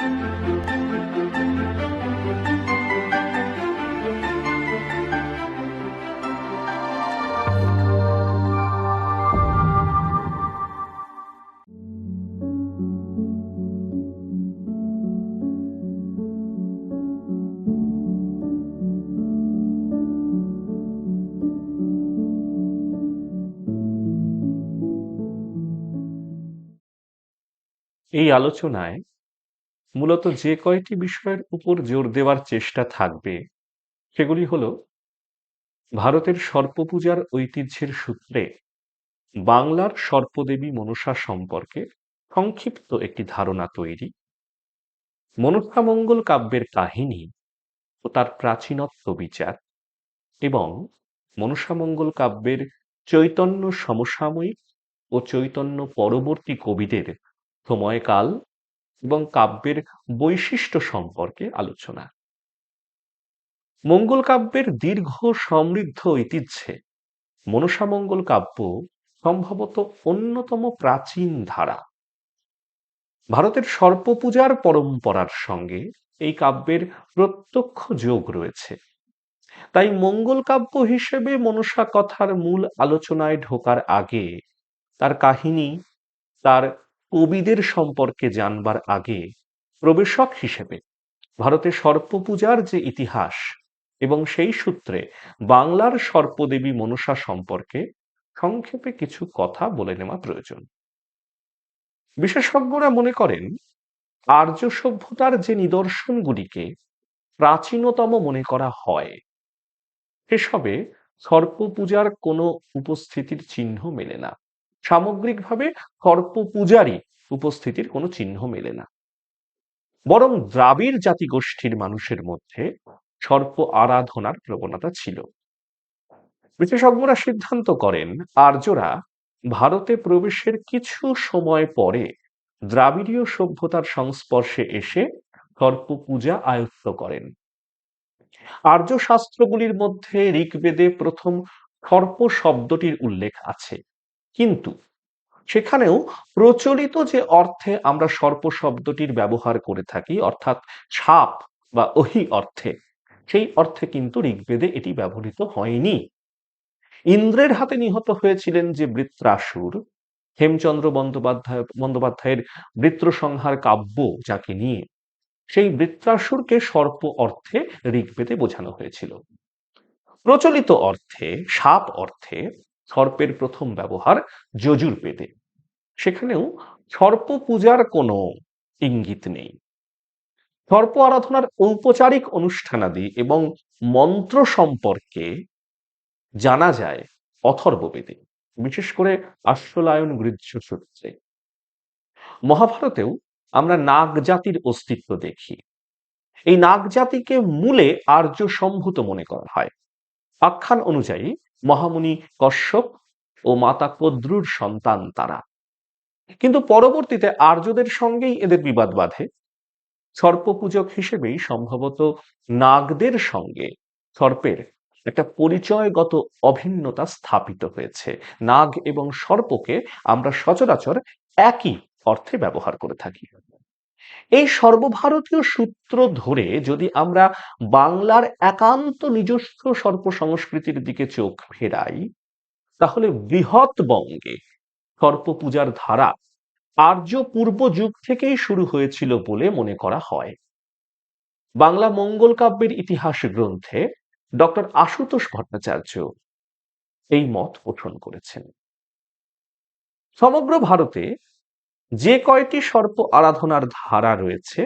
এই আলোচনায় মূলত যে কয়টি বিষয়ের উপর জোর দেওয়ার চেষ্টা থাকবে সেগুলি হলো ভারতের সর্পপূজার ঐতিহ্যের সূত্রে বাংলার সর্পদেবী মনসা সম্পর্কে সংক্ষিপ্ত একটি ধারণা তৈরি, মনসামঙ্গল কাব্যের কাহিনী ও তার প্রাচীনত্ব বিচার এবং মনসামঙ্গল কাব্যের চৈতন্য সমসাময়িক ও চৈতন্য পরবর্তী কবিদের সময়কাল এবং কাব্যের বৈশিষ্ট্য সম্পর্কে আলোচনা। মঙ্গল কাব্যের দীর্ঘ সমৃদ্ধ ঐতিহ্যে মনসামঙ্গল কাব্য সম্ভবত অন্যতম প্রাচীন ধারা। ভারতের সর্পপূজার পরম্পরার সঙ্গে এই কাব্যের প্রত্যক্ষ যোগ রয়েছে। তাই মঙ্গল কাব্য হিসেবে মনসা কথার মূল আলোচনায় ঢোকার আগে, তার কাহিনী, তার কবিদের সম্পর্কে জানবার আগে প্রবেশক হিসেবে ভারতের সর্পপূজার যে ইতিহাস এবং সেই সূত্রে বাংলার সর্পদেবী মনসা সম্পর্কে সংক্ষেপে কিছু কথা বলে নেওয়া প্রয়োজন। বিশেষজ্ঞরা মনে করেন আর্য সভ্যতার যে নিদর্শনগুলিকে প্রাচীনতম মনে করা হয় সেসবে সর্পপূজার কোনো উপস্থিতির চিহ্ন মেলে না। সামগ্রিকভাবে সর্পপূজারই উপস্থিতির কোনো চিহ্ন মেলে না, বরং দ্রাবিড় জাতিগোষ্ঠীর মানুষের মধ্যে সর্প আরাধনার প্রবণতা ছিল। বিশেষজ্ঞরা সিদ্ধান্ত করেন আর্যরা ভারতে প্রবেশের কিছু সময় পরে দ্রাবিড়ীয় সভ্যতার সংস্পর্শে এসে সর্পপূজা আয়ত্ত করেন। আর্য শাস্ত্রগুলির মধ্যে ঋগ্বেদে প্রথম সর্প শব্দটির উল্লেখ আছে, কিন্তু সেখানেও প্রচলিত যে অর্থে আমরা সর্প শব্দটির ব্যবহার করে থাকি, অর্থাৎ সাপ বা ওহি অর্থে, সেই অর্থে কিন্তু ঋগ্বেদে এটি ব্যবহৃত হয়নি। ইন্দ্রের হাতে নিহত হয়েছিলেন যে বৃত্রাসুর, হেমচন্দ্র বন্দ্যোপাধ্যায়ের বৃত্রসংহার কাব্য যাকে নিয়ে, সেই বৃত্রাসুরকে সর্প অর্থে ঋগ্বেদে বোঝানো হয়েছিল। প্রচলিত অর্থে সাপ অর্থে সর্পের প্রথম ব্যবহার যজুর্বেদে, সেখানেও সর্প পূজার কোনো ইঙ্গিত নেই। সর্প আরাধনার ঔপচারিক অনুষ্ঠানাদি এবং মন্ত্র সম্পর্কে জানা যায় অথর্ববেদে, বিশেষ করে আশ্বলায়ন গৃহ্য সূত্রে। মহাভারতেও আমরা নাগ জাতির অস্তিত্ব দেখি। এই নাগ জাতিকে মূলে আর্য সম্ভূত মনে করা হয়। আখ্যান অনুযায়ী মহামুনি কশ্যপ ও মাতা কদ্রুর সন্তান তারা, কিন্তু পরবর্তীতে আর্যদের সঙ্গেই এদের বিবাদ বাধে। সর্পপূজক হিসেবেই সম্ভবত নাগদের সঙ্গে সর্পের একটা পরিচয়গত অভিন্নতা স্থাপিত হয়েছে। নাগ এবং সর্পকে আমরা সচরাচর একই অর্থে ব্যবহার করে থাকি। এই সর্বভারতীয় সূত্র ধরে যদি আমরা বাংলার একান্ত নিজস্ব সর্প সংস্কৃতির দিকে চোখ ফেরাই, তাহলে বৃহৎ বঙ্গে সর্পপূজার ধারা আর্য পূর্ব যুগ থেকেই শুরু হয়েছিল বলে মনে করা হয়। বাংলা মঙ্গল কাব্যের ইতিহাস গ্রন্থে ডক্টর আশুতোষ ভট্টাচার্য এই মত পোষণ করেছেন। সমগ্র ভারতে যে কয়টি সর্প আরাধনার ধারা রয়েছে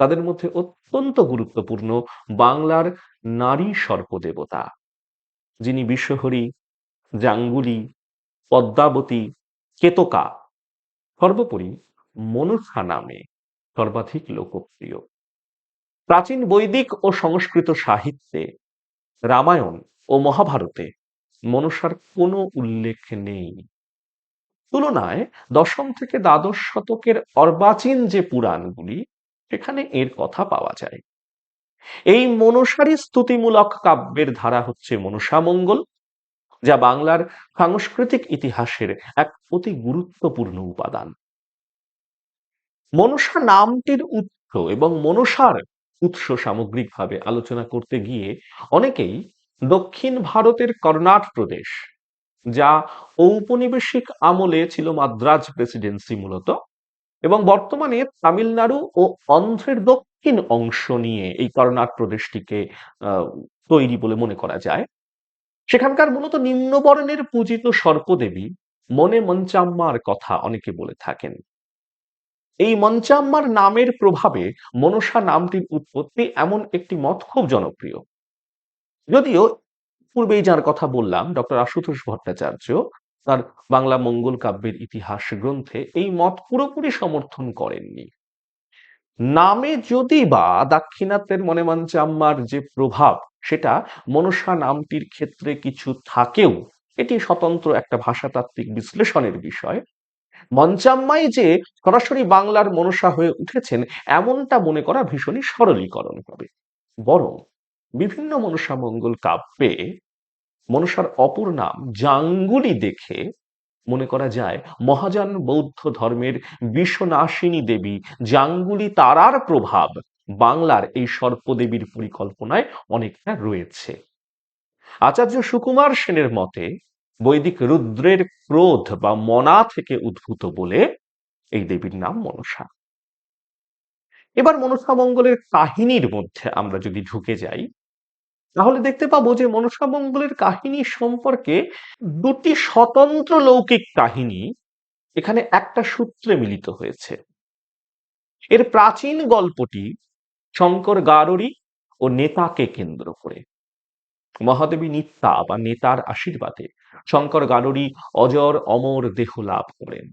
তাদের মধ্যে অত্যন্ত গুরুত্বপূর্ণ বাংলার নারী সর্পদেবতা, যিনি বিশ্বহরী, জাঙ্গুলি, পদ্মাবতী, কেতকা, সর্বোপরি মনসা নামে সর্বাধিক লোকপ্রিয়। প্রাচীন বৈদিক ও সংস্কৃত সাহিত্যে রামায়ণ ও মহাভারতে মনসার কোনো উল্লেখ নেই। তুলনায় দশম থেকে দ্বাদশ শতকের অর্বাচীন যে পুরাণগুলি, সেখানে এর কথা পাওয়া যায়। এই মনসারই স্তুতিমূলক কাব্যের ধারা হচ্ছে মনসামঙ্গল, যা বাংলার সাংস্কৃতিক ইতিহাসের এক অতি গুরুত্বপূর্ণ উপাদান। মনসা নামটির উৎস এবং মনসার উৎস সামগ্রিকভাবে আলোচনা করতে গিয়ে অনেকেই দক্ষিণ ভারতের কর্ণাট প্রদেশ, যা ঔপনিবেশিক আমলে ছিল মাদ্রাজ প্রেসিডেন্সি মূলত, এবং বর্তমানে তামিলনাড়ু ও অন্ধ্রের দক্ষিণ অংশ নিয়ে এই কর্ণাট প্রদেশটিকে আহ, তৈরি বলে মনে করা যায়। সেখানকার মূলত নিম্নবর্ণের পূজিত সর্পদেবী মনে মঞ্চাম্মার কথা অনেকে বলে থাকেন। এই মঞ্চাম্মার নামের প্রভাবে মনসা নামটির উৎপত্তি এমন একটি মত খুব জনপ্রিয়। যদিও পূর্বেই যার কথা বললাম ডক্টর আশুতোষ ভট্টাচার্য তার বাংলা মঙ্গল কাব্যের ইতিহাস গ্রন্থে এই মত পুরোপুরি সমর্থন করেননি। নামে যদি বা দাক্ষিণাত্যের মনে মঞ্চাম্মার যে প্রভাব সেটা মনসা নামটির ক্ষেত্রে কিছু থাকেও, এটি স্বতন্ত্র একটা ভাষাতাত্ত্বিক বিশ্লেষণের বিষয়। মঞ্চাম্মাই যে সরাসরি বাংলার মনসা হয়ে উঠেছেন এমনটা মনে করা ভীষণই সরলীকরণ হবে। বরং বিভিন্ন মনসা মঙ্গল কাব্যে মনসার অপর নাম জাঙ্গুলি দেখে মনে করা যায় মহাযান বৌদ্ধ ধর্মের বিশ্বনাশিনী দেবী জাঙ্গুলি তারার প্রভাব বাংলার এই সর্পদেবীর পরিকল্পনায় অনেকটা রয়েছে। আচার্য সুকুমার সেনের মতে বৈদিক রুদ্রের ক্রোধ বা মনা থেকে উদ্ভূত বলে এই দেবীর নাম মনসা। এবার মনসা মঙ্গলের কাহিনীর মধ্যে আমরা যদি ঢুকে যাই, তাহলে দেখতে পাবো যে মনসা মঙ্গলের কাহিনী সম্পর্কে দুটি স্বতন্ত্র লৌকিক কাহিনী এখানে একটা সূত্রে মিলিত হয়েছে। এর প্রাচীন গল্পটি শঙ্কর গাররি ও নেতাকে কেন্দ্র করে। মহাদেবী নিত্যা বা নেতার আশীর্বাদে শঙ্কর গাররি অজর অমর দেহ লাভ করেন।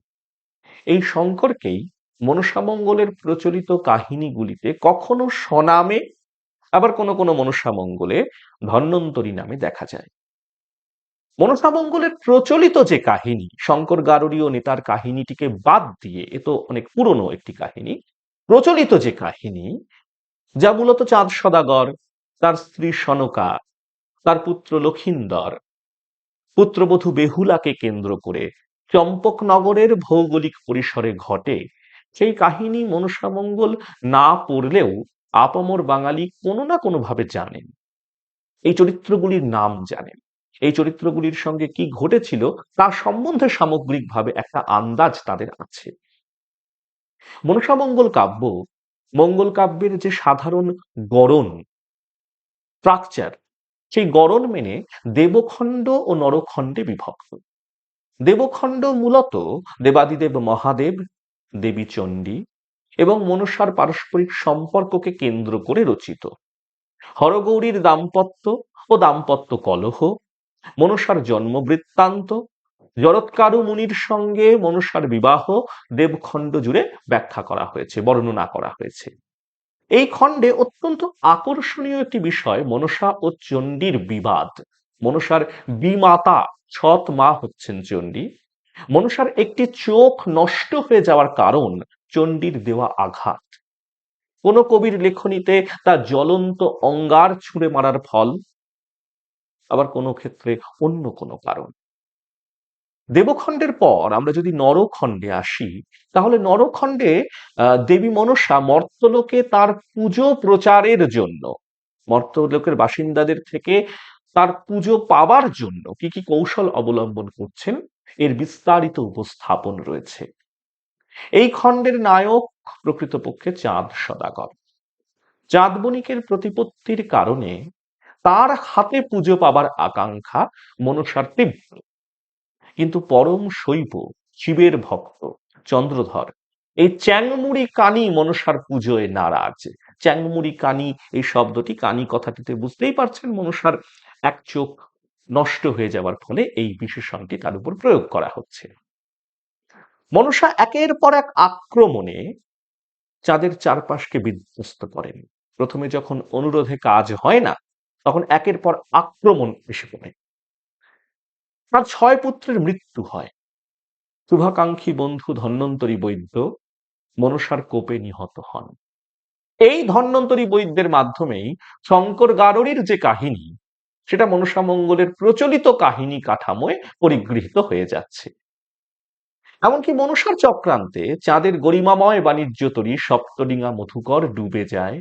এই শঙ্করকেই মনসামঙ্গলের প্রচলিত কাহিনীগুলিতে কখনো স্বনামে, আবার কোনো কোনো মনসামঙ্গলে ধন্বন্তরী নামে দেখা যায়। মনসামঙ্গলের প্রচলিত যে কাহিনী শঙ্কর গাররি ও নেতার কাহিনীটিকে বাদ দিয়ে, এ তো অনেক পুরনো একটি কাহিনী, প্রচলিত যে কাহিনী যা মূলত চাঁদ সদাগর, তার স্ত্রী সনকা, তার পুত্র লক্ষিন্দর, পুত্রবধূ বেহুলাকে কেন্দ্র করে চম্পকনগরের ভৌগোলিক পরিসরে ঘটে, সেই কাহিনী মনসামঙ্গল না পড়লেও আপামর বাঙালি কোনো না কোনো ভাবে জানেন, এই চরিত্রগুলির নাম জানেন, এই চরিত্রগুলির সঙ্গে কি ঘটেছিল তার সম্বন্ধে সামগ্রিকভাবে একটা আন্দাজ তাদের আছে। মনসামঙ্গল কাব্য মঙ্গল কাব্যের যে সাধারণ গড়ন, স্ট্রাকচার, সেই গড়ন মেনে দেবখণ্ড ও নরখণ্ডে বিভক্ত। দেবখণ্ড মূলত দেবাদিদেব মহাদেব, দেবী চণ্ডী এবং মনসার পারস্পরিক সম্পর্ককে কেন্দ্র করে রচিত। হরগৌরীর দাম্পত্য ও দাম্পত্য কলহ, মনসার জন্ম বৃত্তান্ত, জরৎকারু মুনির সঙ্গে মনসার বিবাহ দেবখণ্ড জুড়ে ব্যাখ্যা করা হয়েছে, বর্ণনা করা হয়েছে। এই খণ্ডে অত্যন্ত আকর্ষণীয় একটি বিষয় মনসা ও চণ্ডীর বিবাদ। মনসার বিমাতা সৎ মা হচ্ছেন চণ্ডী। মনসার একটি চোখ নষ্ট হয়ে যাওয়ার কারণ চণ্ডীর দেওয়া আঘাত। কোন কবির লেখনীতে তা জ্বলন্ত অঙ্গার ছুঁড়ে মারার ফল, আবার কোনো ক্ষেত্রে অন্য কোনো কারণ। দেবখণ্ডের পর আমরা যদি নরখণ্ডে আসি, তাহলে নরখণ্ডে দেবী মনসা মর্তলোকে তার পুজো প্রচারের জন্য, মর্তলোকের বাসিন্দাদের থেকে তার পুজো পাবার জন্য কি কি কৌশল অবলম্বন করছেন এর বিস্তারিত উপস্থাপন রয়েছে। এই খণ্ডের নায়ক প্রকৃতপক্ষে চাঁদ সদাগর। চাঁদ বণিকের প্রতিপত্তির কারণে তার হাতে পুজো পাবার আকাঙ্ক্ষা মনসার তীব্র, কিন্তু পরম শৈব শিবের ভক্ত চন্দ্রধর এই চ্যাংমুড়ি কানি মনসার পুজোয় নারাজ। চ্যাংমুড়ি কানি এই শব্দটি, কানি কথাটিতে বুঝতেই পারছেন মনসার এক চোখ নষ্ট হয়ে যাওয়ার ফলে এই বিশেষণটি তার উপর প্রয়োগ করা হচ্ছে। মনসা একের পর এক আক্রমণে চাঁদের চারপাশকে বিধ্বস্ত করেন। প্রথমে যখন অনুরোধে কাজ হয় না, তখন একের পর আক্রমণ এসে পড়ে। তার 6 পুত্রের মৃত্যু হয়। শুভাকাঙ্ক্ষী বন্ধু ধন্বন্তরী বৈদ্য মনসার কোপে নিহত হন। এই ধন্বন্তরী বৈদ্যের মাধ্যমেই শঙ্কর গাররির যে কাহিনী, সেটা মনসামঙ্গলের প্রচলিত কাহিনী কাঠামোয় পরিগৃহীত হয়ে যাচ্ছে। এমনকি মনসার চক্রান্তে চাঁদের গরিমাময় বাণিজ্য তরী সপ্তডিঙা মধুকর ডুবে যায়।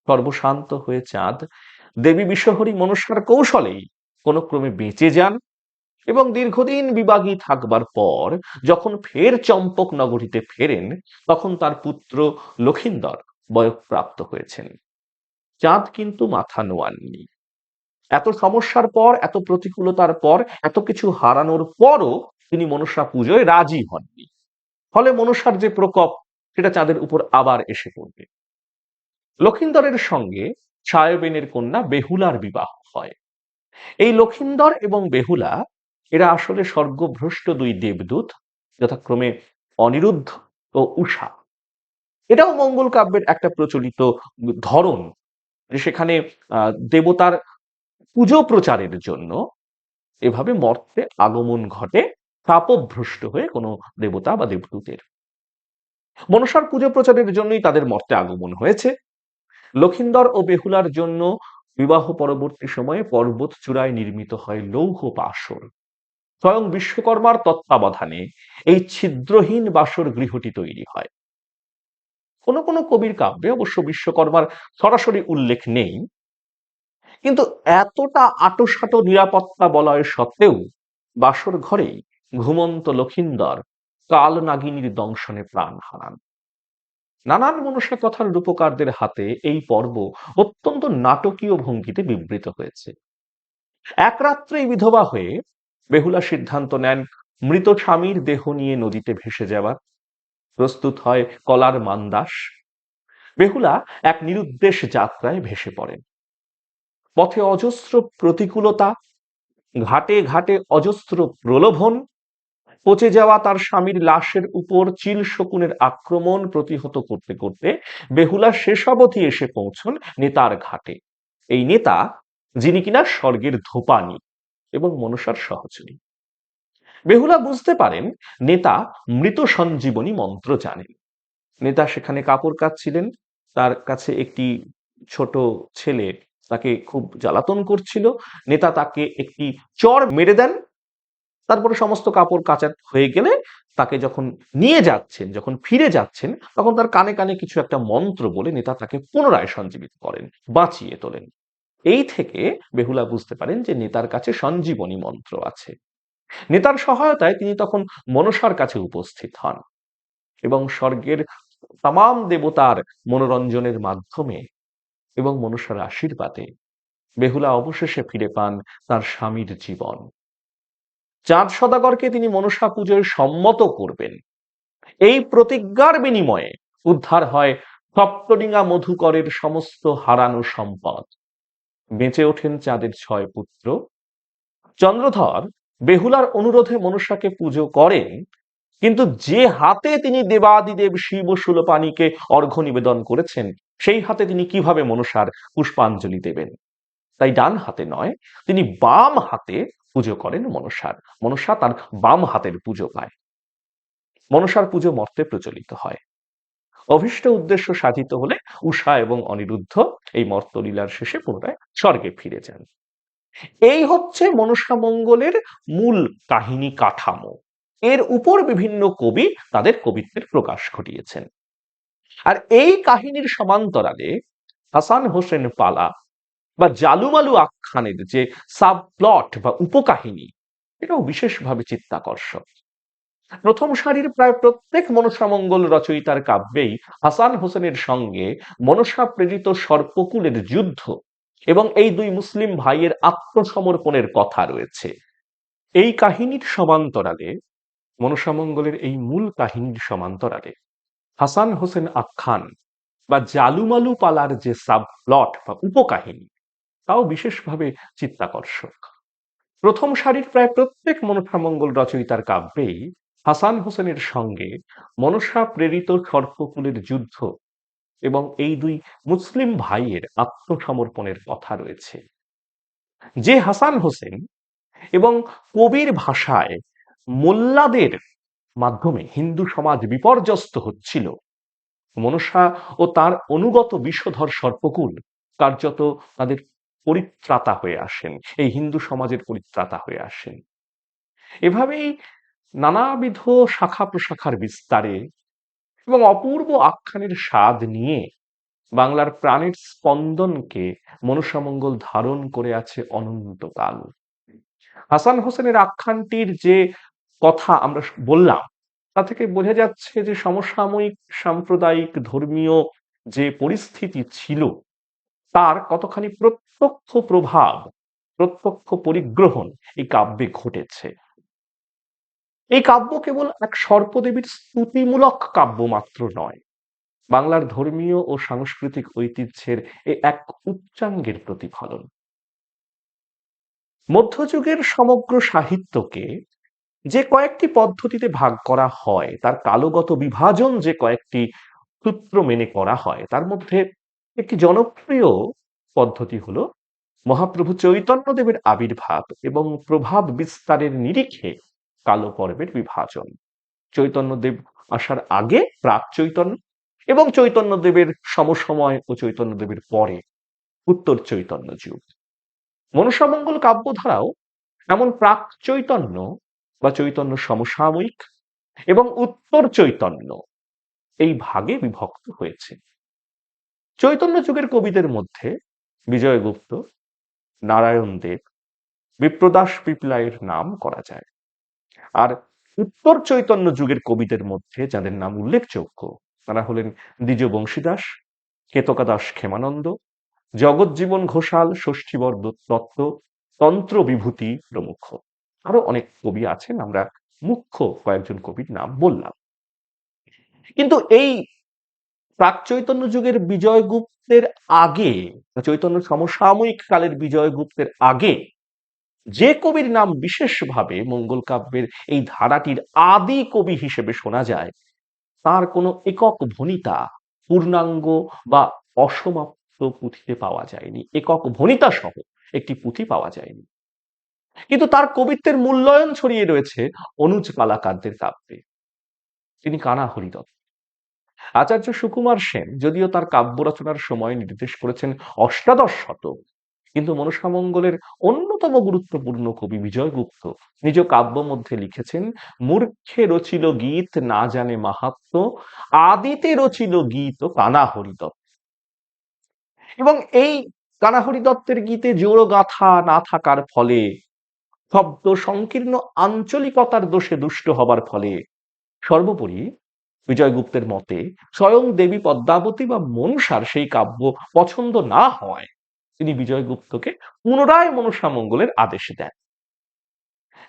সর্বশান্ত হয়ে চাঁদ দেবী বিষহরী মনসার কৌশলেই কোনো ক্রমে বেঁচে যান এবং দীর্ঘদিন বিবাগী থাকবার পর যখন ফের চম্পক নগরীতে ফেরেন, তখন তার পুত্র লক্ষিন্দর বয়ঃপ্রাপ্ত হয়েছেন। চাঁদ কিন্তু মাথা নোয়াননি। এত সমস্যার পর, এত প্রতিকূলতার পর, এত কিছু হারানোর পরও তিনি মনসা পুজোয় রাজি হননি। ফলে মনসার যে প্রকোপ, সেটা চাঁদের উপর আবার এসে পড়বে। লক্ষিন্দরের সঙ্গে সায়বেনের কন্যা বেহুলার বিবাহ হয়। এই লক্ষিন্দর এবং বেহুলা এরা আসলে স্বর্গভ্রষ্ট দুই দেবদূত, যথাক্রমে অনিরুদ্ধ ও উষা। এটাও মঙ্গল কাব্যের একটা প্রচলিত ধরন, যে সেখানে দেবতার পুজো প্রচারের জন্য এভাবে মর্তে আগমন ঘটে শাপভ্রষ্ট হয়ে কোনো দেবতা বা দেবদূতের। মনসার পুজো প্রচারের জন্যই তাদের মর্তে আগমন হয়েছে। লক্ষিন্দর ও বেহুলার জন্য বিবাহ পরবর্তী সময়ে পর্বত চূড়ায় নির্মিত হয় লৌহ বাসর। স্বয়ং বিশ্বকর্মার তত্ত্বাবধানে এই ছিদ্রহীন বাসর গৃহটি তৈরি হয়। কোনো কোনো কবির কাব্যে অবশ্য বিশ্বকর্মার সরাসরি উল্লেখ নেই, কিন্তু এতটা আঁটোসাঁটো নিরাপত্তা বলয় সত্ত্বেও বাসর ঘরেই ঘুমন্ত লক্ষিন্দর কাল নাগিনীর দংশনে প্রাণ হারান। নানান মনসা কথার রূপকারদের হাতে এই পর্ব অত্যন্ত নাটকীয় ভঙ্গিতে বিবৃত হয়েছে। এক রাত্রেই বিধবা হয়ে বেহুলা সিদ্ধান্ত নেন মৃত স্বামীর দেহ নিয়ে নদীতে ভেসে যাওয়ার। প্রস্তুত হয় কলার মান্দাস। বেহুলা এক নিরুদ্দেশ যাত্রায় ভেসে পড়েন। পথে অজস্র প্রতিকূলতা, ঘাটে ঘাটে অজস্র প্রলোভন, পচে যাওয়া তার স্বামীর লাশের উপর চিল শকুনের আক্রমণ প্রতিহত করতে করতে বেহুলা শেষ অবধি এসে পৌঁছন নেতার ঘাটে। এই নেতা, যিনি কিনা স্বর্গের ধোপানি এবং মনসার সহচরী। বেহুলা বুঝতে পারেন নেতা মৃত সঞ্জীবনী মন্ত্র জানেন। নেতা সেখানে কাপড় কাচ্ছিলেন। তার কাছে একটি ছোট ছেলে তাকে খুব জ্বালাতন করছিল। নেতা তাকে একটি চড় মেরে দেন। তারপরে সমস্ত কাপড় কাচা হয়ে গেলে তাকে যখন নিয়ে যাচ্ছেন, যখন ফিরে যাচ্ছেন, তখন তার কানে কানে কিছু একটা মন্ত্র বলে নেতা তাকে পুনরায় সঞ্জীবিত করেন, বাঁচিয়ে তোলেন। এই থেকে বেহুলা বুঝতে পারেন যে নেতার কাছে সঞ্জীবনী মন্ত্র আছে। নেতার সহায়তায় তিনি তখন মনসার কাছে উপস্থিত হন এবং স্বর্গের তাম দেবতার মনোরঞ্জনের মাধ্যমে এবং মনসার আশীর্বাদে বেহুলা অবশেষে ফিরে পান তার স্বামীর জীবন। চাঁদ সদাগরকে তিনি মনসা পুজোয় সম্মত করবেন, এই প্রতিজ্ঞার বিনিময়ে উদ্ধার হয় সপ্তডিঙা মধুকরের সমস্ত হারানো সম্পদ। বেঁচে ওঠেন চাঁদের 6 পুত্র। চন্দ্রধর বেহুলার অনুরোধে মনসাকে পুজো করেন, কিন্তু যে হাতে তিনি দেবাদিদেব শিব শূলপাণিকে অর্ঘ্য নিবেদন করেছেন, সেই হাতে তিনি কিভাবে মনসার পুষ্পাঞ্জলি দেবেন? তাই ডান হাতে নয়, তিনি বাম হাতে পুজো করেন মনসার। মনসা তার বাম হাতের পুজো পায়। মনসার পুজো মর্তে প্রচলিত হয়। অভীষ্ট উদ্দেশ্য সাধিত হলে উষা এবং অনিরুদ্ধ এই মর্তলীলার শেষে পুনরায় স্বর্গে ফিরে যান। এই হচ্ছে মনসা মঙ্গলের মূল কাহিনী কাঠামো। এর উপর বিভিন্ন কবি তাদের কবিত্বের প্রকাশ ঘটিয়েছেন। আর এই কাহিনীর সমান্তরালে হাসান হোসেন পালা বা জালুমালু আখ্যানের যে সাবপ্লট বা উপকাহিনী, এটাও বিশেষভাবে চিত্তাকর্ষক। প্রথম সারির প্রায় প্রত্যেক মনসামঙ্গল রচয়িতার কাব্যেই হাসান হোসেনের সঙ্গে মনসা প্রেরিত সর্পকুলের যুদ্ধ এবং এই দুই মুসলিম ভাইয়ের আত্মসমর্পণের কথা রয়েছে। এই কাহিনীর সমান্তরালে, মনসামঙ্গলের এই মূল কাহিনীর সমান্তরালে হাসান হোসেন আখ্যান বা জালুমালু পালার যে সাবপ্লট বা উপকাহিনী, তাও বিশেষভাবে চিত্তাকর্ষক। প্রথম সারির প্রায় প্রত্যেক মনসামঙ্গল রচয়িতার কাব্যেই হাসান হোসেনের সঙ্গে মনসা প্রেরিত সর্পকুলের যুদ্ধ এবং এই দুই মুসলিম ভাইয়ের আত্মসমর্পণের কথা রয়েছে। যে হাসান হোসেন এবং কবির ভাষায় মোল্লাদের মাধ্যমে হিন্দু সমাজ বিপর্যস্ত হচ্ছিল, মনসা ও তার অনুগত বিষধর সর্পকুল কার্যত তাদের পরিত্রাতা হয়ে আসেন, এই হিন্দু সমাজের পরিত্রাতা হয়ে আসেন। এভাবেই নানাবিধ শাখা প্রশাখার বিস্তারে এবং অপূর্ব আখ্যানের স্বাদ নিয়ে বাংলার প্রাণের স্পন্দনকে মনসামঙ্গল ধারণ করে আছে অনন্তকাল। হাসান হোসেনের আখ্যানটির যে কথা আমরা বললাম তা থেকে বোঝা যাচ্ছে যে সমসাময়িক সাম্প্রদায়িক ধর্মীয় যে পরিস্থিতি ছিল তার কতখানি প্রত্যক্ষ প্রভাব, প্রত্যক্ষ পরিগ্রহণ এই কাব্যে ঘটেছে। এই কাব্য কেবল এক সর্পদেবীর স্তুতিমূলক কাব্য মাত্র নয়, বাংলার ধর্মীয় ও সাংস্কৃতিক ঐতিহ্যের এক উচ্চাঙ্গের প্রতিফলন। মধ্যযুগের সমগ্র সাহিত্যকে যে কয়েকটি পদ্ধতিতে ভাগ করা হয়, তার কালগত বিভাজন যে কয়েকটি সূত্র মেনে করা হয়, তার মধ্যে একটি জনপ্রিয় পদ্ধতি হলো মহাপ্রভু চৈতন্যদেবের আবির্ভাব এবং প্রভাব বিস্তারের নিরিখে কালো পর্বের বিভাজন। চৈতন্যদেব আসার আগে প্রাক চৈতন্য এবং চৈতন্যদেবের সমসময় ও চৈতন্যদেবের পরে উত্তর চৈতন্য যুগ। মনসামঙ্গল কাব্যধারাও এমন প্রাক চৈতন্য বা চৈতন্য সমসাময়িক এবং উত্তর চৈতন্য এই ভাগে বিভক্ত হয়েছে। চৈতন্য যুগের কবিদের মধ্যে বিজয়গুপ্ত, নারায়ণ দেব, বিপ্রদাস পিপলাইয়ের নাম করা যায়। আর উত্তর চৈতন্য যুগের কবিদের মধ্যে যাদের নাম উল্লেখযোগ্য তারা হলেন দ্বিজ বংশীদাস, কেতকাদাস ক্ষেমানন্দ, জগজ্জীবন ঘোষাল, ষষ্ঠীবর দত্ত, তন্ত্র বিভূতি প্রমুখ। আরো অনেক কবি আছেন, আমরা মুখ্য কয়েকজন কবির নাম বললাম। কিন্তু এই প্রাক চৈতন্য যুগের বিজয়গুপ্তের আগে, চৈতন্য সমসাময়িক কালের বিজয়গুপ্তের আগে যে কবির নাম বিশেষভাবে মঙ্গল কাব্যের এই ধারাটির আদি কবি হিসেবে শোনা যায়, তার কোনো একক ভণিতা পূর্ণাঙ্গ বা অসমাপ্ত পুঁথিতে পাওয়া যায়নি, একক ভণিতা সহ একটি পুঁথি পাওয়া যায়নি। কিন্তু তার কবিত্বের মূল্যায়ন ছড়িয়ে রয়েছে অনুজ পালাকারদের কাব্যে। তিনি কানা হরিদত্ত। আচার্য সুকুমার সেন যদিও তার কাব্য রচনার সময় নির্দেশ করেছেন অষ্টাদশ শতক, কিন্তু মনসামঙ্গলের অন্যতম গুরুত্বপূর্ণ কবি বিজয়গুপ্ত নিজ কাব্য মধ্যে লিখেছেন, মূর্খে রচিল গীত না জানে মাহাত্ম, আদিতে রচিল গীত কানা হরিদত্ত। এবং এই কানা হরিদত্তের গীতে জোড় গাথা না থাকার ফলে, শব্দ সংকীর্ণ আঞ্চলিকতার দোষে দুষ্ট হবার ফলে, সর্বোপরি বিজয়গুপ্তের মতে স্বয়ং দেবী পদ্মাবতী বা মনসার সেই কাব্য পছন্দ না হয় তিনি বিজয়গুপ্তকে পুনরায় মনসামঙ্গলের আদেশ দেন।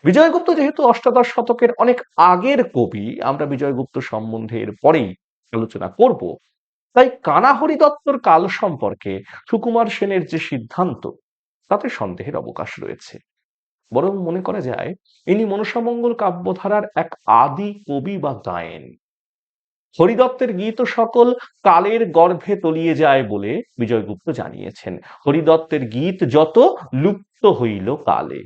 বিজয়গুপ্ত যেহেতু অষ্টাদশ শতকের অনেক আগের কবি, আমরা বিজয়গুপ্ত সম্বন্ধে এর পরেই আলোচনা করব, তাই কানা হরিদত্তর কাল সম্পর্কে সুকুমার সেনের যে সিদ্ধান্ত তাতে সন্দেহের অবকাশ রয়েছে। বরং মনে করা যায় ইনি মনসামঙ্গল কাব্যধারার এক আদি কবি বা গায়েন। হরিদত্তের গীত সকল কালের গর্ভে তলিয়ে যায় বলে বিজয়গুপ্ত জানিয়েছেন। হরিদত্তের গীত যত লুপ্ত হইল কালে।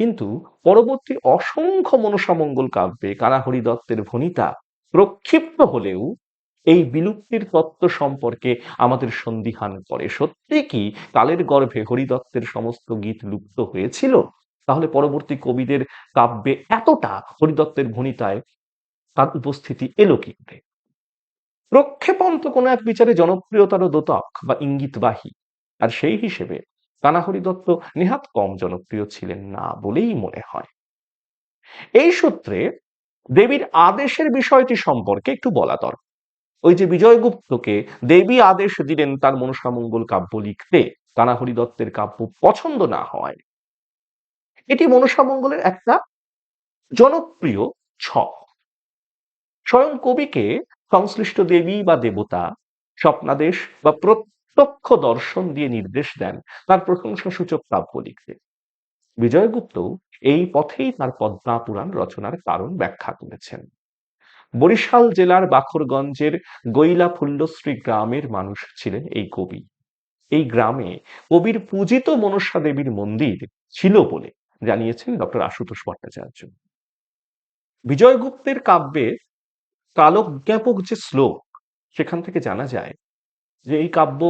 কিন্তু পরবর্তী অসংখ্য মনসামঙ্গল কাব্যে কানা হরিদত্তের ভণিতা প্রক্ষিপ্ত হলেও এই বিলুপ্তির তত্ত্ব সম্পর্কে আমাদের সন্দিহান করে। সত্যি কি কালের গর্ভে হরিদত্তের সমস্ত গীত লুপ্ত হয়েছিল? তাহলে পরবর্তী কবিদের কাব্যে এতটা হরিদত্তের ভণিতায় তার উপস্থিতি এলো কি করে? প্রক্ষেপন্ত কোন এক বিচারে জনপ্রিয়তারও দ্যোতক বা ইঙ্গিতবাহী, আর সেই হিসেবে কানা হরিদত্ত নেহাত কম জনপ্রিয় ছিলেন না বলেই মনে হয়। এই সূত্রে দেবীর আদেশের বিষয়টি সম্পর্কে একটু বলা দরকার। ওই যে বিজয়গুপ্তকে দেবী আদেশ দিলেন তার মনসামঙ্গল কাব্য লিখতে, কানা হরিদত্তের কাব্য পছন্দ না হয়, এটি মনসামঙ্গলের একটা জনপ্রিয় ছক। স্বয়ং কবিকে সংশ্লিষ্ট দেবী বা দেবতা স্বপ্নাদেশ বা প্রত্যক্ষ দর্শন দিয়ে নির্দেশ দেন তার প্রশংসাসূচক কাব্য লিখতে। বিজয়গুপ্ত এই পথেই তার পদ্মা পুরাণ রচনার কারণ ব্যাখ্যা করেছেন। বরিশাল জেলার বাখরগঞ্জের গৈলা ফুল্লশ্রী গ্রামের মানুষ ছিলেন এই কবি। এই গ্রামে কবির পূজিত মনসা দেবীর মন্দির ছিল বলে জানিয়েছেন ডক্টর আশুতোষ ভট্টাচার্য। বিজয়গুপ্তের কাব্যে কালজ্ঞাপক যে শ্লোক, সেখান থেকে জানা যায় যে এই কাব্য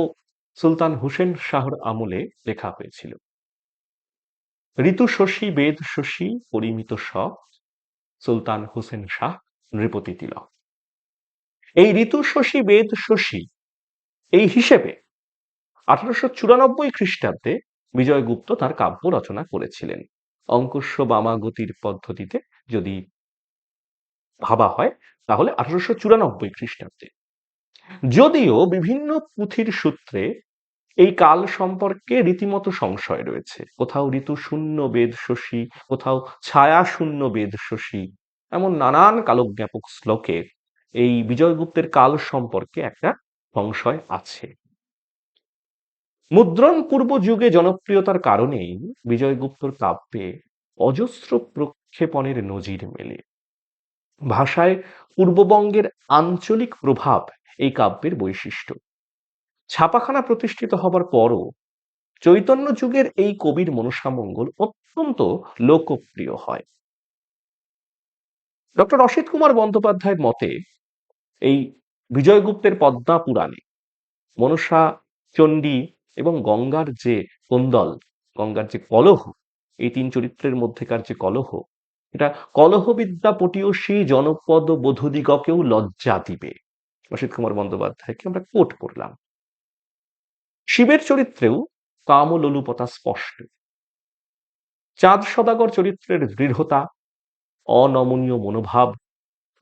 সুলতান হুসেন শাহর আমলে লেখা হয়েছিল। ঋতু শশী বেদ শশী পরিমিত সব, সুলতান হোসেন শাহ নৃপতি তিলক। এই ঋতু শশী বেদ শশী এই হিসেবে 1894 খ্রিস্টাব্দে বিজয়গুপ্ত তার কাব্য রচনা করেছিলেন। অঙ্কুশ বামা গতির পদ্ধতিতে যদি ভাবা হয় তাহলে 1894 খ্রিস্টাব্দে। যদিও বিভিন্ন পুঁথির সূত্রে এই কাল সম্পর্কে রীতিমতো সংশয় রয়েছে। কোথাও ঋতু শূন্য বেদ শশী, কোথাও ছায়া শূন্য বেদ শশী, এমন নানান কালজ্ঞাপক শ্লোকে এই বিজয়গুপ্তের কাল সম্পর্কে একটা সংশয় আছে। মুদ্রণ পূর্ব যুগে জনপ্রিয়তার কারণেই বিজয়গুপ্তর কাব্যে অজস্র প্রক্ষেপণের নজির মেলে। ভাষায় পূর্ববঙ্গের আঞ্চলিক প্রভাব এই কাব্যের বৈশিষ্ট্য। ছাপাখানা প্রতিষ্ঠিত হবার পরও চৈতন্য যুগের এই কবির মনসামঙ্গল অত্যন্ত লোকপ্রিয় হয়। ডক্টর অসিত কুমার বন্দ্যোপাধ্যায়ের মতে এই বিজয়গুপ্তের পদ্মা পুরাণে মনসা, চণ্ডী এবং গঙ্গার যে কোন্দল, গঙ্গার যে কলহ, এই তিন চরিত্রের মধ্যেকার যে কলহ, এটা কলহবিদ্যা পটীয়সী জনপদ বধূদিগকেও লজ্জা দিবে। অসিত কুমার বন্দ্যোপাধ্যায়কে আমরা কোট করলাম। শিবের চরিত্রেও কাম ও লোলুপতা স্পষ্ট। চাঁদ সদাগর চরিত্রের দৃঢ়তা, অনমনীয় মনোভাব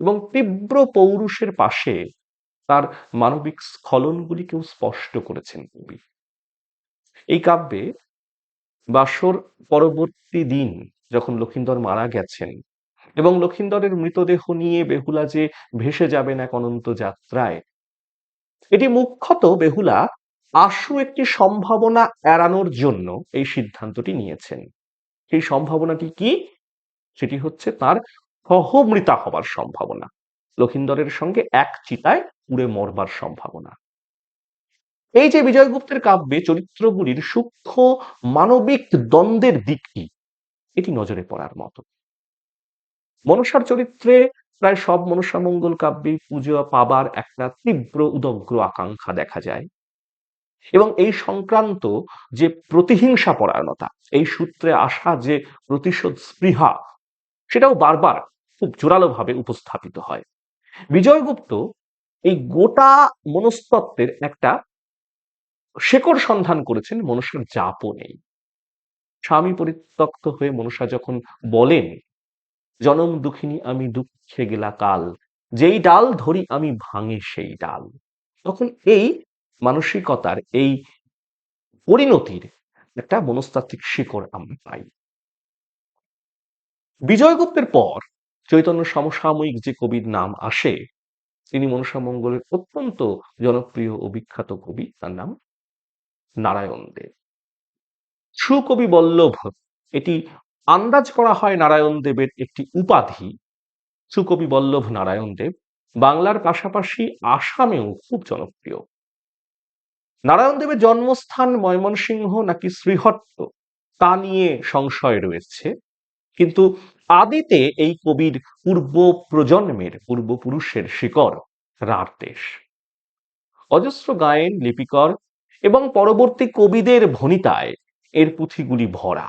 এবং তীব্র পৌরুষের পাশে তার মানবিক স্খলনগুলিকেও স্পষ্ট করেছেন কবি। এই কাব্যে বাসর পরবর্তী দিন যখন লক্ষিন্দর মারা গেছেন এবং লক্ষিন্দরের মৃতদেহ নিয়ে বেহুলা যে ভেসে যাবেন এক অনন্ত যাত্রায়, এটি মুখ্যত বেহুলা আশু একটি সম্ভাবনা এড়ানোর জন্য এই সিদ্ধান্তটি নিয়েছেন। সেই সম্ভাবনাটি কি? সেটি হচ্ছে তার সহমৃতা হবার সম্ভাবনা, লক্ষিন্দরের সঙ্গে এক চিতায় পুড়ে মরবার সম্ভাবনা। এই যে বিজয়গুপ্তের কাব্যে চরিত্রগুলির সূক্ষ্ম মানবিক দ্বন্দ্বের দিকটি, এটি নজরে পড়ার মতো। মনসার চরিত্রে প্রায় সব মনসামঙ্গল কাব্যে পুজো পাবার একটা তীব্র উদগ্র আকাঙ্ক্ষা দেখা যায় এবং এই সংক্রান্ত যে প্রতিহিংসা পরায়ণতা, এই সূত্রে আসা যে প্রতিশোধ স্পৃহা, সেটাও বারবার খুব জোরালোভাবে উপস্থাপিত হয়। বিজয়গুপ্ত এই গোটা মনস্তত্ত্বের একটা শেকড় সন্ধান করেছেন মনসার যাপনেই। স্বামী পরিত্যক্ত হয়ে মনসা যখন বলেন, জনম দুঃখিনী আমি দুঃখে গেলা কাল, যেই ডাল ধরি আমি ভাঙে সেই ডাল, তখন এই মানসিকতার এই পরিণতির একটা মনস্তাত্ত্বিক শিকড় আমরা পাই। বিজয়গুপ্তের পর চৈতন্য সমসাময়িক যে কবির নাম আসে, তিনি মনসামঙ্গলের অত্যন্ত জনপ্রিয় ও বিখ্যাত কবি, তার নাম নারায়ণ দেব। সুকবি বল্লভ, এটি আন্দাজ করা হয় নারায়ণ দেবের একটি উপাধি। সুকবি বল্লভ নারায়ণ দেব বাংলার পাশাপাশি আসামেও খুব জনপ্রিয়। নারায়ণ দেবের জন্মস্থান ময়মনসিংহ নাকি শ্রীহট্ট তা নিয়ে সংশয় রয়েছে, কিন্তু আদিতে এই কবির পূর্ব প্রজন্মের পূর্বপুরুষের শিকড় রাঢ় দেশ। অজস্র গায়েন, লিপিকর এবং পরবর্তী কবিদের ভণিতায় এর পুঁথিগুলি ভরা,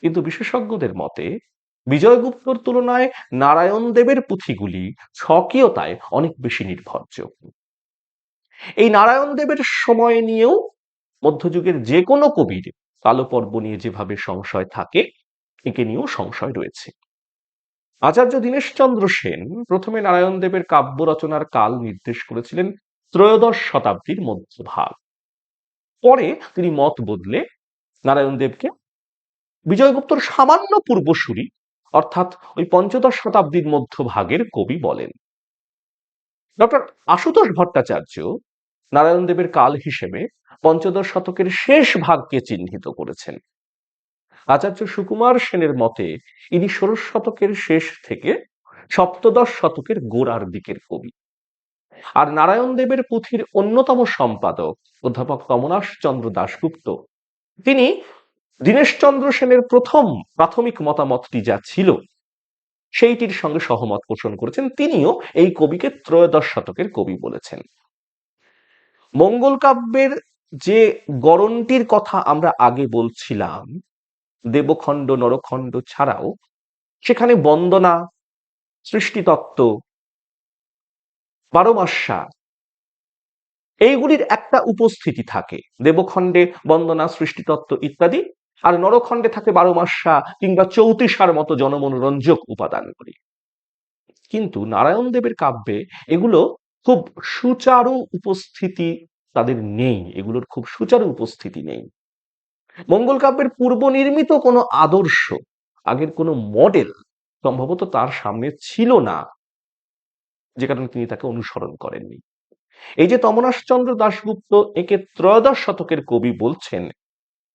কিন্তু বিশেষজ্ঞদের মতে বিজয়গুপ্তর তুলনায় নারায়ণ দেবের পুঁথিগুলি স্বকীয়তায় অনেক বেশি নির্ভরযোগ্য। এই নারায়ণ দেবের সময় নিয়েও মধ্যযুগের যে কোনো কবির কালপর্ব নিয়ে যেভাবে সংশয় থাকে, একে নিয়েও সংশয় রয়েছে। আচার্য দীনেশচন্দ্র সেন প্রথমে নারায়ণ দেবের কাব্য রচনার কাল নির্দেশ করেছিলেন ত্রয়োদশ শতাব্দীর মধ্যভাগ। পরে তিনি মত বদলে নারায়ণ দেবকে বিজয়গুপ্তর সামান্য পূর্বসূরি অর্থাৎ ওই পঞ্চদশ শতাব্দীর মধ্যভাগের কবি বলেন। ডক্টর আশুতোষ ভট্টাচার্য নারায়ণ দেবের কাল হিসেবে পঞ্চদশ শতকের শেষ ভাগকে চিহ্নিত করেছেন। আচার্য সুকুমার সেনের মতে ইনি ষোড়শ শতকের শেষ থেকে সপ্তদশ শতকের গোড়ার দিকের কবি। আর নারায়ণ দেবের পুঁথির অন্যতম সম্পাদক অধ্যাপক কমলাশ চন্দ্র দাশগুপ্ত, তিনি দীনেশচন্দ্র সেনের প্রথম প্রাথমিক মতামতটি যা ছিল সেইটির সঙ্গে সহমত পোষণ করেছেন। তিনিও এই কবিকে ত্রয়োদশ শতকের কবি বলেছেন। মঙ্গল কাব্যের যে গড়নটির কথা আমরা আগে বলছিলাম, দেবখণ্ড নরখণ্ড ছাড়াও সেখানে বন্দনা, সৃষ্টিতত্ত্ব, বারোমাস্যা, এইগুলির একটা উপস্থিতি থাকে। দেবখণ্ডে বন্দনা, সৃষ্টিতত্ত্ব ইত্যাদি, আর নরখণ্ডে থাকে বারোমাস্যা কিংবা চৌতিসার মতো জনমনোরঞ্জক উপাদানগুলি। কিন্তু নারায়ণ দেবের কাব্যে এগুলো খুব সুচারু উপস্থিতি তাদের নেই, এগুলোর খুব সুচারু উপস্থিতি নেই। মঙ্গল কাব্যের পূর্ব নির্মিত কোনো আদর্শ, আগের কোনো মডেল সম্ভবত তার সামনে ছিল না, যে কারণে তিনি তাকে অনুসরণ করেননি। এই যে তমনাশচন্দ্র দাশগুপ্ত একে ত্রয়োদশ শতকের কবি বলছেন,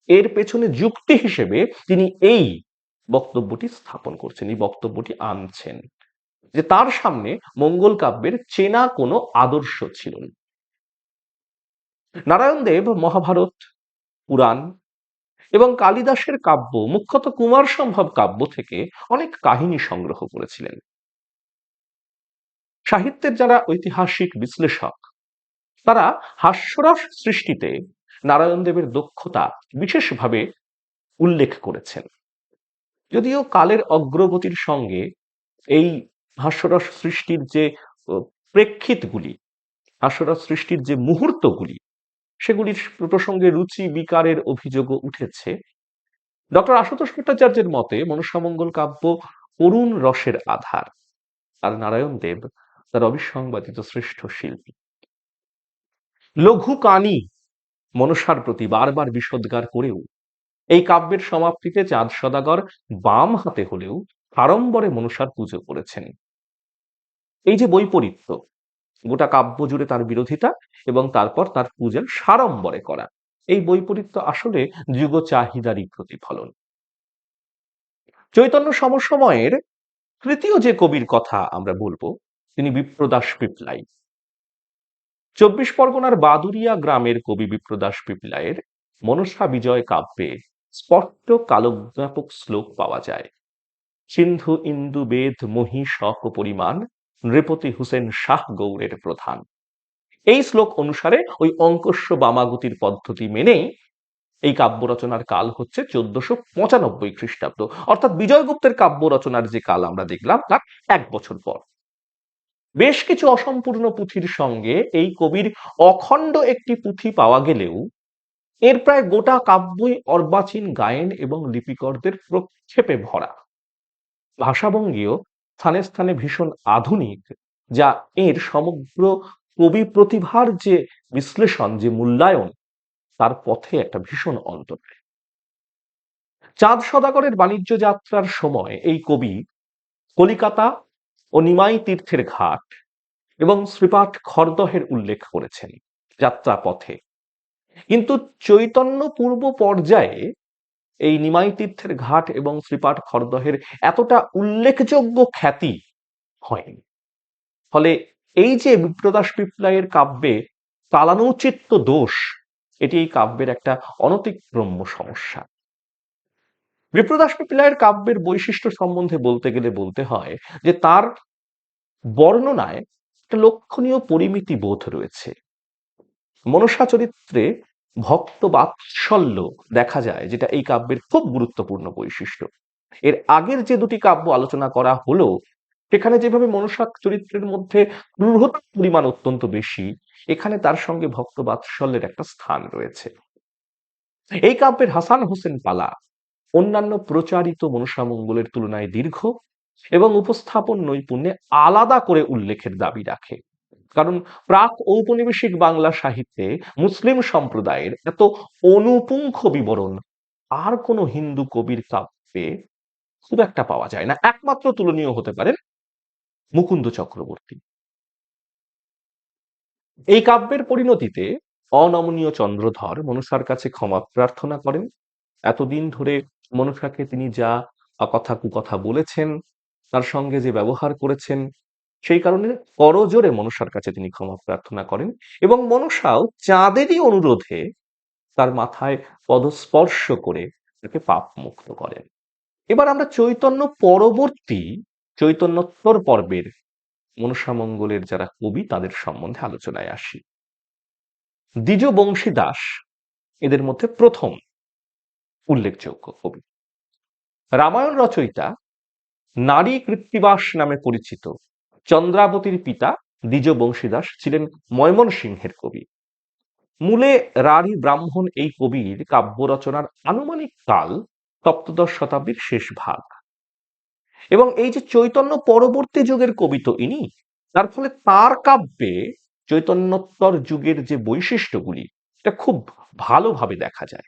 এর পেছনে যুক্তি হিসেবে তিনি এই বক্তব্যটি স্থাপন করছেন, এই বক্তব্যটি আনছেন যে তার সামনে মঙ্গল কাব্যের চেনা কোনো আদর্শ ছিল না। নারায়ণ দেব মহাভারত, পুরাণ এবং কালিদাসের কাব্য, মুখ্যত কুমার সম্ভব কাব্য থেকে অনেক কাহিনী সংগ্রহ করেছিলেন। সাহিত্যের যারা ঐতিহাসিক বিশ্লেষক, তারা হাস্যরস সৃষ্টিতে নারায়ণ দেবের দক্ষতা বিশেষভাবে উল্লেখ করেছেন। যদিও কালের অগ্রগতির সঙ্গে এই হাস্যরস সৃষ্টির যে প্রেক্ষিতগুলি, হাস্যরস সৃষ্টির যে মুহূর্তগুলি, সেগুলির প্রসঙ্গে রুচি বিকারের অভিযোগও উঠেছে। ডক্টর আশুতোষ ভট্টাচার্যের মতে মনসামঙ্গল কাব্য করুণ রসের আধার, আর নারায়ণ দেব তার অবিসংবাদিত শ্রেষ্ঠ শিল্পী। লঘু কানি মনসার প্রতি বারবার বিষোদ্গার করেও এই কাব্যের সমাপ্তিতে চাঁদ সদাগর বাম হাতে হলেও আড়ম্বরে মনসার পুজো করেছেন। এই যে বৈপরীত্য, গোটা কাব্য জুড়ে তার বিরোধিতা এবং তারপর তার পূজা সাড়ম্বরে করা, এই বৈপরীত্য আসলে যুগ চাহিদারই প্রতিফলন। চৈতন্য সমসময়ের তৃতীয় যে কবির কথা আমরা বলবো, তিনি বিপ্রদাস পিপলাই। ২৪ পরগনার বাদুরিয়া গ্রামের কবি বিপ্রদাস পিপলাইয়ের মনসা বিজয় কাব্যে স্পষ্ট কালজ্ঞাপক শ্লোক পাওয়া যায়। সিন্ধু ইন্দু বেদ মহি শক পরিমাণ, নৃপতি হুসেন শাহ গৌড়ের প্রধান। এই শ্লোক অনুসারে ওই অঙ্কস্য বামাগতির পদ্ধতি মেনেই এই কাব্য রচনার কাল হচ্ছে ১৪৯৫ খ্রিস্টাব্দ, অর্থাৎ বিজয়গুপ্তের কাব্য রচনার যে কাল আমরা দেখলাম তার ১ বছর পর। বেশ কিছু অসম্পূর্ণ পুঁথির সঙ্গে এই কবির অখণ্ড একটি পুঁথি পাওয়া গেলেও এর প্রায় গোটা কাব্যই অর্বাচীন গায়েন এবং লিপিকরদের প্রক্ষেপে ভরা। ভাষাভঙ্গিও স্থানে স্থানে ভীষণ আধুনিক, যা এর সমগ্র কবি প্রতিভার যে বিশ্লেষণ, যে মূল্যায়ন, তার পথে একটা ভীষণ অন্তরায়। চাঁদ সদাগরের বাণিজ্য যাত্রার সময় এই কবি কলিকাতা ও নিমাই তীর্থের ঘাট এবং শ্রীপাঠ খরদহের উল্লেখ করেছেন যাত্রা পথে, কিন্তু চৈতন্য পূর্ব পর্যায়ে এই নিমাই তীর্থের ঘাট এবং শ্রীপাঠ খরদহের এতটা উল্লেখযোগ্য খ্যাতি হয়নি। ফলে এই যে বিপ্রদাস পিপলাইয়ের কাব্যে কালানুচিত্ত দোষ, এটি এই কাব্যের একটা অনতিক্রম্য সমস্যা। বিপ্রদাস পিপলাইয়ের কাব্যের বৈশিষ্ট্য সম্বন্ধে বলতে গেলে বলতে হয় যে তার বর্ণনায় একটা লক্ষণীয় পরিমিতি বোধ রয়েছে। মনসা চরিত্রে ভক্ত বাৎসল্য দেখা যায়, যেটা এই কাব্যের খুব গুরুত্বপূর্ণ বৈশিষ্ট্য। এর আগের যে দুটি কাব্য আলোচনা করা হলো, সেখানে যেভাবে মনসা চরিত্রের মধ্যে ক্রূরতার পরিমাণ অত্যন্ত বেশি, এখানে তার সঙ্গে ভক্ত বাৎসল্যের একটা স্থান রয়েছে। এই কাব্যের হাসান হোসেন পালা অন্যান্য প্রচারিত মনসামঙ্গলের তুলনায় দীর্ঘ এবং উপস্থাপন নৈপুণ্যে আলাদা করে উল্লেখের দাবি রাখে। কারণ প্রাক ঔপনিবেশিক বাংলা সাহিত্যে মুসলিম সম্প্রদায়ের এত অনুপুঙ্খ বিবরণ আর কোন হিন্দু কবির কাব্যে খুব একটা পাওয়া যায় না। একমাত্র তুলনীয় হতে পারেন মুকুন্দ চক্রবর্তী। এই কাব্যের পরিণতিতে অনমনীয় চন্দ্রধর মনসার কাছে ক্ষমা প্রার্থনা করেন। এতদিন ধরে মনসাকে তিনি যা কথা কুকথা বলেছেন, তার সঙ্গে যে ব্যবহার করেছেন, সেই কারণে করজোরে মনসার কাছে তিনি ক্ষমা প্রার্থনা করেন এবং মনসাও চাঁদেরই অনুরোধে তার মাথায় পদস্পর্শ করে তাকে পাপ মুক্ত করেন। এবার আমরা চৈতন্য পরবর্তী, চৈতন্যোত্তর পর্বের মনসামঙ্গলের যারা কবি তাদের সম্বন্ধে আলোচনায় আসি। দ্বিজ বংশী দাস এদের মধ্যে প্রথম উল্লেখযোগ্য কবি। রামায়ণ রচয়িতা নারী কৃত্তিবাস নামে পরিচিত চন্দ্রাবতীর পিতা দ্বিজ বংশীদাস ছিলেন ময়মনসিংহের কবি। মূলে রাঢ়ী ব্রাহ্মণ এই কবির কাব্য রচনার আনুমানিক কাল সপ্তদশ শতাব্দীর শেষ ভাগ। এবং এই যে চৈতন্য পরবর্তী যুগের কবি তো ইনি, তার ফলে তার কাব্যে চৈতন্যোত্তর যুগের যে বৈশিষ্ট্যগুলি এটা খুব ভালোভাবে দেখা যায়।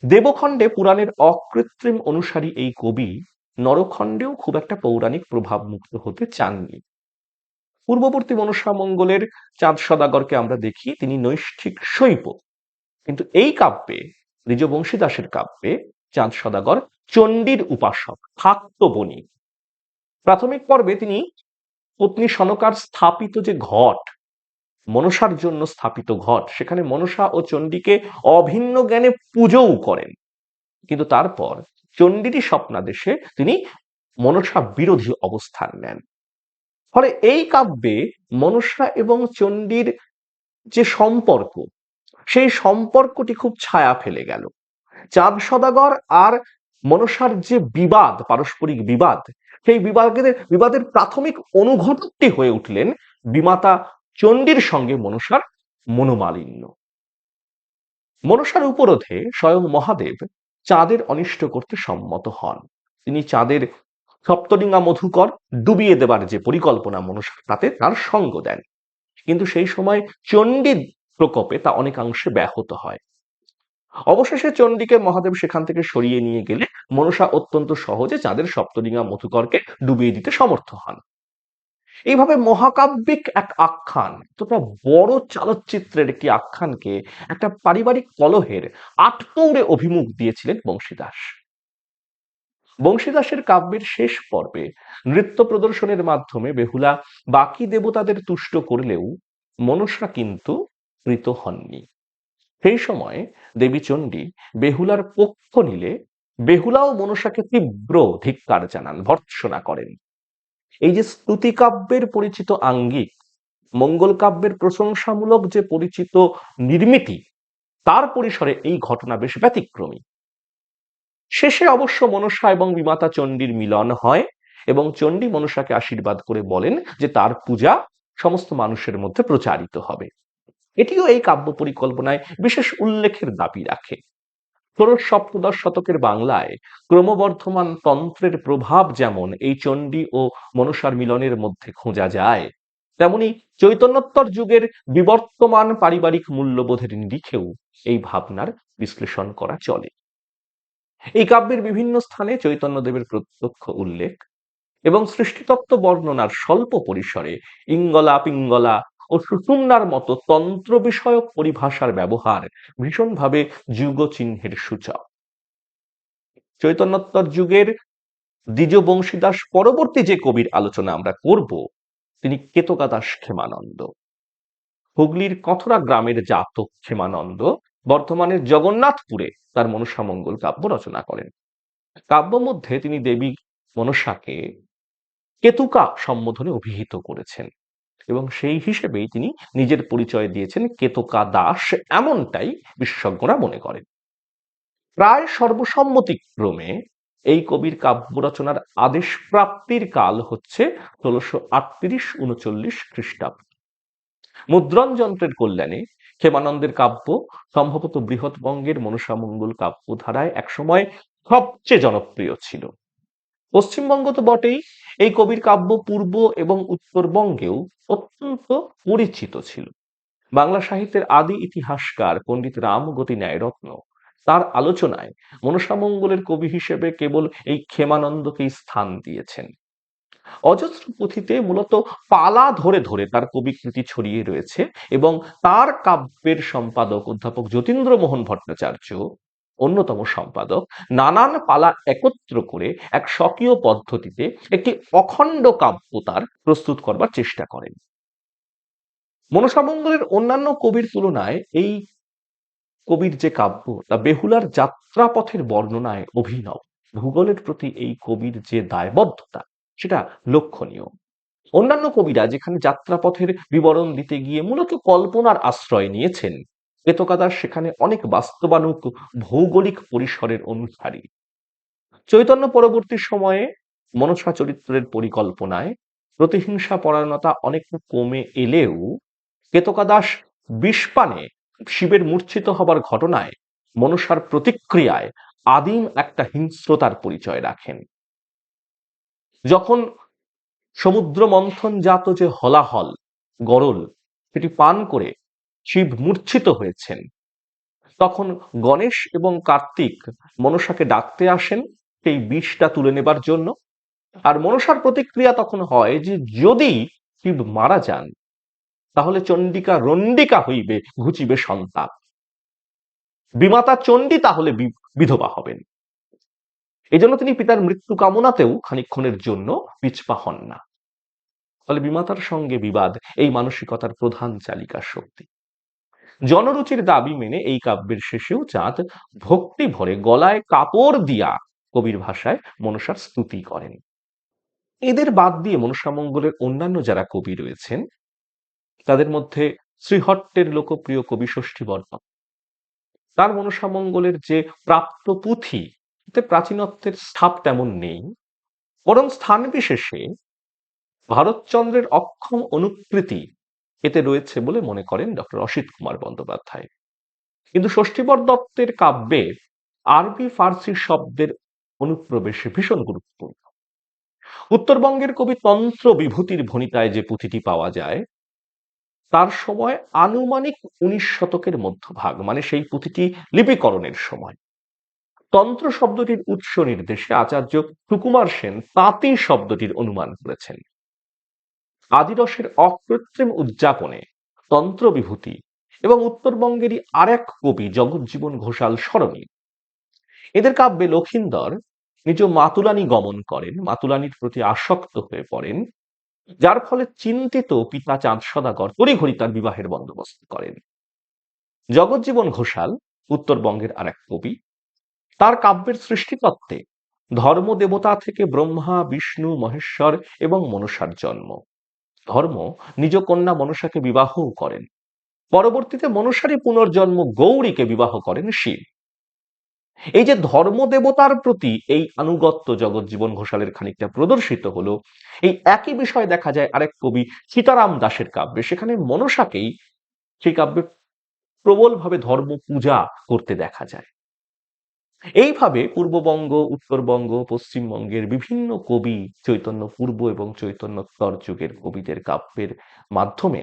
দেবখণ্ডে পুরাণের অকৃত্রিম অনুসারী এই কবি নরখণ্ডেও খুব একটা পৌরাণিক প্রভাব মুক্ত হতে চাননি। পূর্ববর্তী মনসা মঙ্গলের চাঁদ সদাগরকে আমরা দেখি তিনি নৈষ্ঠিক শৈব, কিন্তু এই কাব্যে দ্বিজ বংশীদাসের কাব্যে চাঁদ সদাগর চণ্ডীর উপাসক, থাক্ত বণিক। প্রাথমিক পর্বে তিনি পত্নী সনকার স্থাপিত যে ঘট, মনসার জন্য স্থাপিত ঘট, সেখানে মনসা ও চণ্ডীকে অভিন্ন জ্ঞানে পুজোও করেন, কিন্তু তারপর চণ্ডীরই স্বপ্নাদেশে তিনি মনসা বিরোধী অবস্থান নেন। ফলে এই কাব্যে মনসা এবং চণ্ডীর যে সম্পর্ক, সেই সম্পর্কটি খুব ছায়া ফেলে গেল। চাঁদ সদাগর আর মনসার যে বিবাদ, পারস্পরিক বিবাদ, সেই বিবাদের প্রাথমিক অনুঘটকটি হয়ে উঠলেন বিমাতা চণ্ডীর সঙ্গে মনসার মনোমালিন্য। মনসার উপরোধে স্বয়ং মহাদেব চাঁদের অনিষ্ট করতে সম্মত হন। তিনি চাঁদের সপ্তডিঙ্গা মধুকর ডুবিয়ে দেবার যে পরিকল্পনা মনসার, তাতে তার সঙ্গ দেন, কিন্তু সেই সময় চণ্ডীর প্রকোপে তা অনেকাংশে ব্যাহত হয়। অবশেষে চণ্ডীকে মহাদেব সেখান থেকে সরিয়ে নিয়ে গেলে মনসা অত্যন্ত সহজে চাঁদের সপ্তডিঙ্গা মধুকরকে ডুবিয়ে দিতে সমর্থ হন। এইভাবে মহাকাব্যিক এক আখ্যান, তথা বড় চলচ্চিত্রের একটি আখ্যানকে একটা পারিবারিক কলহের আটকৌড়ে অভিমুখ দিয়েছিলেন বংশীদাস। বংশীদাসের কাব্যের শেষ পর্বে নৃত্য প্রদর্শনের মাধ্যমে বেহুলা বাকি দেবতাদের তুষ্ট করলেও মনসা কিন্তু কৃত হননি। সেই সময় দেবী চণ্ডী বেহুলার পক্ষ নিলে বেহুলাও মনসাকে তীব্র ধিক্কার জানান, ভর্ৎসনা করেন। এই যে স্তুতি কাব্যের পরিচিত আঙ্গিক, মঙ্গল কাব্যের প্রশংসামূলক যে পরিচিত নির্মিতি, তার পরিসরে এই ঘটনা বেশ ব্যতিক্রমী। শেষে অবশ্য মনসা এবং বিমাতা চণ্ডীর মিলন হয় এবং চণ্ডী মনসাকে আশীর্বাদ করে বলেন যে তার পূজা সমস্ত মানুষের মধ্যে প্রচারিত হবে। এটিও এই কাব্য পরিকল্পনায় বিশেষ উল্লেখের দাবি রাখে। ষোড়শ সপ্তদশ শতকের বাংলায় ক্রমবর্ধমান তন্ত্রের প্রভাব যেমন এই চণ্ডী ও মনসার মিলনের মধ্যে খোঁজা যায়, তেমনি চৈতন্যোত্তর যুগের বিবর্তমান পারিবারিক মূল্যবোধের নিরিখেও এই ভাবনার বিশ্লেষণ করা চলে। এই কাব্যের বিভিন্ন স্থানে চৈতন্যদেবের প্রত্যক্ষ উল্লেখ এবং সৃষ্টিতত্ত্ব বর্ণনার স্বল্প পরিসরে ইঙ্গলা পিঙ্গলা ও সুষুম্নার মতো তন্ত্র বিষয়ক পরিভাষার ব্যবহার ভীষণভাবে যুগচিহ্নের সূচক। চৈতন্যোত্তর যুগের দ্বিজ বংশীদাস পরবর্তী যে কবির আলোচনা আমরা করব, তিনি কেতকাদাস ক্ষেমানন্দ। হুগলির কথরা গ্রামের জাতক ক্ষেমানন্দ বর্তমানের জগন্নাথপুরে তার মনসামঙ্গল কাব্য রচনা করেন। কাব্য মধ্যে তিনি দেবী মনসাকে কেতুকা সম্বোধনে অভিহিত করেছেন এবং সেই হিসেবেই তিনি নিজের পরিচয় দিয়েছেন কেতকা দাস, এমনটাই বিশেষজ্ঞরা মনে করেন। প্রায় সর্বসম্মতিক্রমে এই কবির কাব্য রচনার আদেশ প্রাপ্তির কাল হচ্ছে 1638-39 খ্রিস্টাব্দ। মুদ্রণ যন্ত্রের কল্যাণে ক্ষেমানন্দের কাব্য সম্ভবত বৃহৎবঙ্গের মনসামঙ্গল কাব্য ধারায় একসময় সবচেয়ে জনপ্রিয় ছিল। পশ্চিমবঙ্গ তো বটেই, এই কবির কাব্য পূর্ব এবং উত্তরবঙ্গেও অত্যন্ত পরিচিত ছিল। বাংলা সাহিত্যের আদি ইতিহাসকার পণ্ডিত রামগতি ন্যায়রত্ন তার আলোচনায় মনসামঙ্গলের কবি হিসেবে কেবল এই ক্ষেমানন্দকেই স্থান দিয়েছেন। অজস্র পুঁথিতে মূলত পালা ধরে ধরে তার কবিকৃতি ছড়িয়ে রয়েছে এবং তার কাব্যের সম্পাদক অধ্যাপক যতীন্দ্রমোহন ভট্টাচার্য, অন্যতম সম্পাদক, নানান পালা একত্র করে এক স্বকীয় পদ্ধতিতে একটি অখণ্ড কাব্য তার প্রস্তুত করবার চেষ্টা করেন। মনসামঙ্গলের অন্যান্য কবির তুলনায় এই কবির যে কাব্য তা বেহুলার যাত্রাপথের বর্ণনায় অভিনব। ভূগোলের প্রতি এই কবির যে দায়বদ্ধতা, সেটা লক্ষণীয়। অন্যান্য কবিরা যেখানে যাত্রাপথের বিবরণ দিতে গিয়ে মূলত কল্পনার আশ্রয় নিয়েছেন, কেতকাদাস সেখানে অনেক বাস্তবানুক ভৌগোলিক পরিসরের অনুসারী। চৈতন্য পরবর্তী সময়ে মনসা চরিত্রের পরিকল্পনায় প্রতিহিংসা পরায়ণতা অনেকটা কমে এলেও কেতকাদাস বিষপানে শিবের মূর্ছিত হবার ঘটনায় মনসার প্রতিক্রিয়ায় আদিম একটা হিংস্রতার পরিচয় রাখেন। যখন সমুদ্র মন্থনজাত যে হলাহল গরল সেটি পান করে শিব মূর্ছিত হয়েছেন, তখন গণেশ এবং কার্তিক মনসাকে ডাকতে আসেন সেই বিষটা তুলে নেবার জন্য। আর মনসার প্রতিক্রিয়া তখন হয় যে যদি শিব মারা যান তাহলে চণ্ডিকা রণ্ডিকা হইবে, ঘুচিবে সন্তাপ, বিমাতা চণ্ডী তাহলে বিধবা হবেন। এজন্য তিনি পিতার মৃত্যু কামনাতেও খানিকক্ষণের জন্য পিছপা হন না। ফলে বিমাতার সঙ্গে বিবাদ এই মানসিকতার প্রধান চালিকা শক্তি। জনরুচির দাবি মেনে এই কাব্যের শেষেও চাঁদ ভক্তি ভরে গলায় কাপড় দিয়া কবির ভাষায় মনসার স্তুতি করেন। এদের বাদ দিয়ে মনসামঙ্গলের অন্যান্য যারা কবি রয়েছেন তাদের মধ্যে শ্রীহট্টের লোকপ্রিয় কবি ষষ্ঠীবর্ধন, তার মনসামঙ্গলের যে প্রাপ্ত পুঁথি এতে প্রাচীনত্বের ছাপ তেমন নেই, বরং স্থান বিশেষে ভারতচন্দ্রের অক্ষম অনুকৃতি এতে রয়েছে বলে মনে করেন ডক্টর অসিত কুমার বন্দ্যোপাধ্যায়। কিন্তু ষষ্ঠীবর দত্তের কাব্যে আরবি ফার্সি শব্দের অনুপ্রবেশে ভীষণ গুরুত্বপূর্ণ। উত্তরবঙ্গের কবি তন্ত্র বিভূতির ভণিতায় যে পুঁথিটি পাওয়া যায় তার সময় আনুমানিক 19 শতকের মধ্যভাগ, মানে সেই পুঁথিটি লিপিকরণের সময়। তন্ত্র শব্দটির উৎস নির্দেশে আচার্য সুকুমার সেন তাঁতি শব্দটির অনুমান করেছেন। আদিরসের অকৃত্রিম উদযাপনে তন্ত্র বিভূতি এবং উত্তরবঙ্গেরই আরেক কবি জগৎজীবন ঘোষাল স্মরণীয়। এদের কাব্যে লক্ষিন্দর নিজ মাতুলানি গমন করেন, মাতুলানির প্রতি আসক্ত হয়ে পড়েন, যার ফলে চিন্তিত পিতা চাঁদ সদাগর তড়িঘড়ি তার বিবাহের বন্দোবস্ত করেন। জগৎজীবন ঘোষাল উত্তরবঙ্গের আরেক কবি, তার কাব্যের সৃষ্টিতত্ত্বে ধর্মদেবতা থেকে ব্রহ্মা বিষ্ণু মহেশ্বর এবং মনসার জন্ম। ধর্ম নিজ কন্যা মনসাকে বিবাহও করেন, পরবর্তীতে মনসারই পুনর্জন্ম গৌরীকে বিবাহ করেন শিব। এই যে ধর্মদেবতার প্রতি এই আনুগত্য জগৎজীবন ঘোষালের খানিকটা প্রদর্শিত হলো, এই একই বিষয় দেখা যায় আরেক কবি সীতারাম দাশের কাব্যে। সেখানে মনসাকেই সেই কাব্যে প্রবলভাবে ধর্ম পূজা করতে দেখা যায়। এইভাবে পূর্ববঙ্গ, উত্তরবঙ্গ, পশ্চিমবঙ্গের বিভিন্ন কবি চৈতন্য পূর্ব এবং চৈতন্যোত্তর যুগের কবিদের কাব্যের মাধ্যমে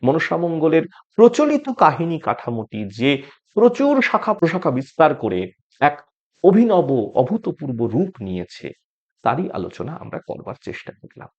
মনসামঙ্গলের প্রচলিত কাহিনী কাঠামোটি যে প্রচুর শাখা প্রশাখা বিস্তার করে এক অভিনব অভূতপূর্ব রূপ নিয়েছে তারই আলোচনা আমরা করবার চেষ্টা করলাম।